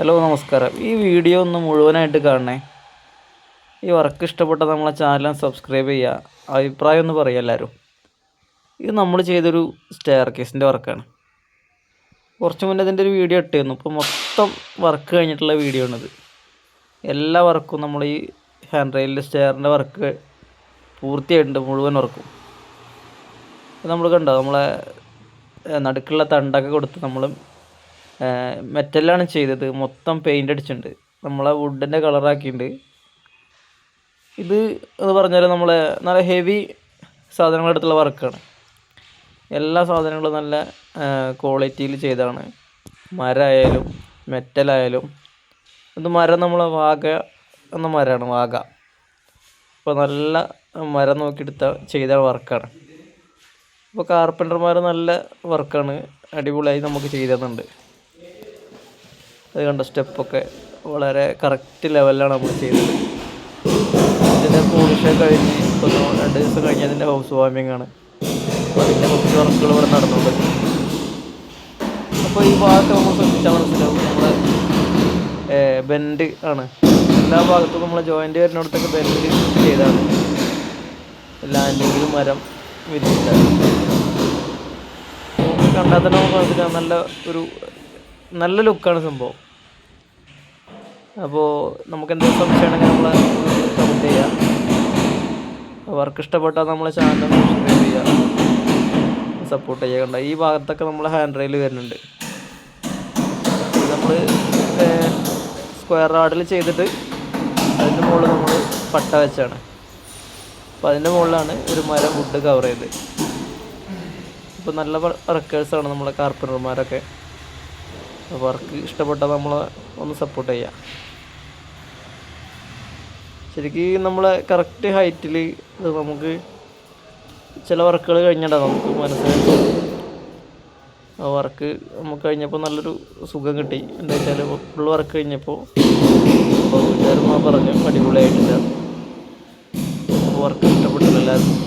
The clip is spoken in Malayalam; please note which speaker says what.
Speaker 1: ഹലോ നമസ്കാരം. ഈ വീഡിയോ ഒന്ന് മുഴുവനായിട്ട് കാണണേ. ഈ വർക്ക് ഇഷ്ടപ്പെട്ട നമ്മളെ ചാനൽ സബ്സ്ക്രൈബ് ചെയ്യുക. അഭിപ്രായം ഒന്ന് പറയുക എല്ലാവരും. ഇത് നമ്മൾ ചെയ്തൊരു സ്റ്റെയർ കേസിൻ്റെ വർക്കാണ്. കുറച്ച് മുന്നേ ഇതിൻ്റെ ഒരു വീഡിയോ ഇട്ടിരുന്നു. ഇപ്പോൾ മൊത്തം വർക്ക് കഴിഞ്ഞിട്ടുള്ള വീഡിയോ ആണിത്. എല്ലാ വർക്കും നമ്മൾ ഈ ഹാൻഡ് റെയിലിൻ്റെ സ്റ്റെയറിൻ്റെ വർക്ക് പൂർത്തിയായിട്ടുണ്ട്, മുഴുവൻ വർക്കും. നമ്മൾ കണ്ടോ, നമ്മളെ നടുക്കുള്ള തണ്ടൊക്കെ കൊടുത്ത് നമ്മൾ മെറ്റലാണ് ചെയ്തത്. മൊത്തം പെയിൻ്റ് അടിച്ചിട്ടുണ്ട്, നമ്മളെ വുഡിൻ്റെ കളറാക്കിയിട്ടുണ്ട്. ഇത് എന്ന് പറഞ്ഞാൽ നമ്മളെ നല്ല ഹെവി സാധനങ്ങളെടുത്തുള്ള വർക്കാണ്. എല്ലാ സാധനങ്ങളും നല്ല ക്വാളിറ്റിയിൽ ചെയ്തതാണ്. മരമായാലും മെറ്റലായാലും. ഇത് മരം നമ്മളെ വാഗ എന്ന മരമാണ്, വാഗ. അപ്പോൾ നല്ല മരം നോക്കിയെടുത്ത ചെയ്ത വർക്കാണ്. അപ്പോൾ കാർപ്പൻ്റർമാർ നല്ല വർക്കാണ്, അടിപൊളിയായി നമുക്ക് ചെയ്തു തന്നുണ്ട്. അത് കണ്ട സ്റ്റെപ്പൊക്കെ വളരെ കറക്റ്റ് ലെവലിലാണ് നമ്മൾ ചെയ്തത്. ഇതിൻ്റെ പോളിഷൊക്കെ കഴിഞ്ഞ് ഇപ്പോൾ 2 ദിവസം കഴിഞ്ഞ് അതിൻ്റെ ഹൗസ് വാമിംഗ് ആണ്. അപ്പോൾ അതിൻ്റെ കുറച്ച് വർക്കുകൾ ഇവിടെ നടന്നുണ്ട്. അപ്പോൾ ഈ ഭാഗത്ത് നമ്മൾ ശ്രദ്ധിച്ചാൽ മനസ്സിലാവും, നമ്മളെ ബെൻഡ് ആണ്. എല്ലാ ഭാഗത്തും നമ്മളെ ജോയിൻ്റ് വരുന്നിടത്തൊക്കെ ബെൻഡ് ചെയ്താണ്. ലാൻഡിങ്ങിലും മരം വിരിച്ചിട്ടാണ്. കണ്ടാൽ തന്നെ നമുക്ക് മനസ്സിലാവും നല്ല ലുക്കാണ് സംഭവം. അപ്പോൾ നമുക്ക് എന്തെങ്കിലും സംശയമാണെങ്കിൽ നമ്മളെ കമൻറ്റ് ചെയ്യാം. വർക്ക് ഇഷ്ടപ്പെട്ടാൽ നമ്മളെ ചാനൽ സബ്സ്ക്രൈബ് ചെയ്യുക, സപ്പോർട്ട് ചെയ്യുക. കണ്ട ഈ ഭാഗത്തൊക്കെ നമ്മൾ ഹാൻഡ് റെയിൽ വരുന്നുണ്ട്. നമ്മൾ സ്ക്വയർ റാഡിൽ ചെയ്തിട്ട് അതിൻ്റെ മുകളിൽ നമ്മൾ പട്ട വെച്ചാണ്. അപ്പോൾ അതിൻ്റെ മുകളിലാണ് ഒരു മരം വുഡ് കവർ ചെയ്ത്. ഇപ്പോൾ നല്ല വർക്കേഴ്സാണ് നമ്മളെ കാർപ്പൻ്റർമാരൊക്കെ. വർക്ക് ഇഷ്ടപ്പെട്ടാൽ നമ്മളെ ഒന്ന് സപ്പോർട്ട് ചെയ്യുക. ശരിക്കും നമ്മളെ കറക്റ്റ് ഹൈറ്റിൽ ഇത് നമുക്ക് ചില വർക്കുകൾ കഴിഞ്ഞിട്ടാണ് നമുക്ക് മനസ്സിലായി. ആ വർക്ക് നമുക്ക് കഴിഞ്ഞപ്പോൾ നല്ലൊരു സുഖം കിട്ടി. എന്താ വെച്ചാൽ ഫുൾ വർക്ക് കഴിഞ്ഞപ്പോൾ വീട്ടുകാരും പറഞ്ഞു അടിപൊളിയായിട്ടില്ല. വർക്ക് ഇഷ്ടപ്പെട്ടില്ല എല്ലാവർക്കും.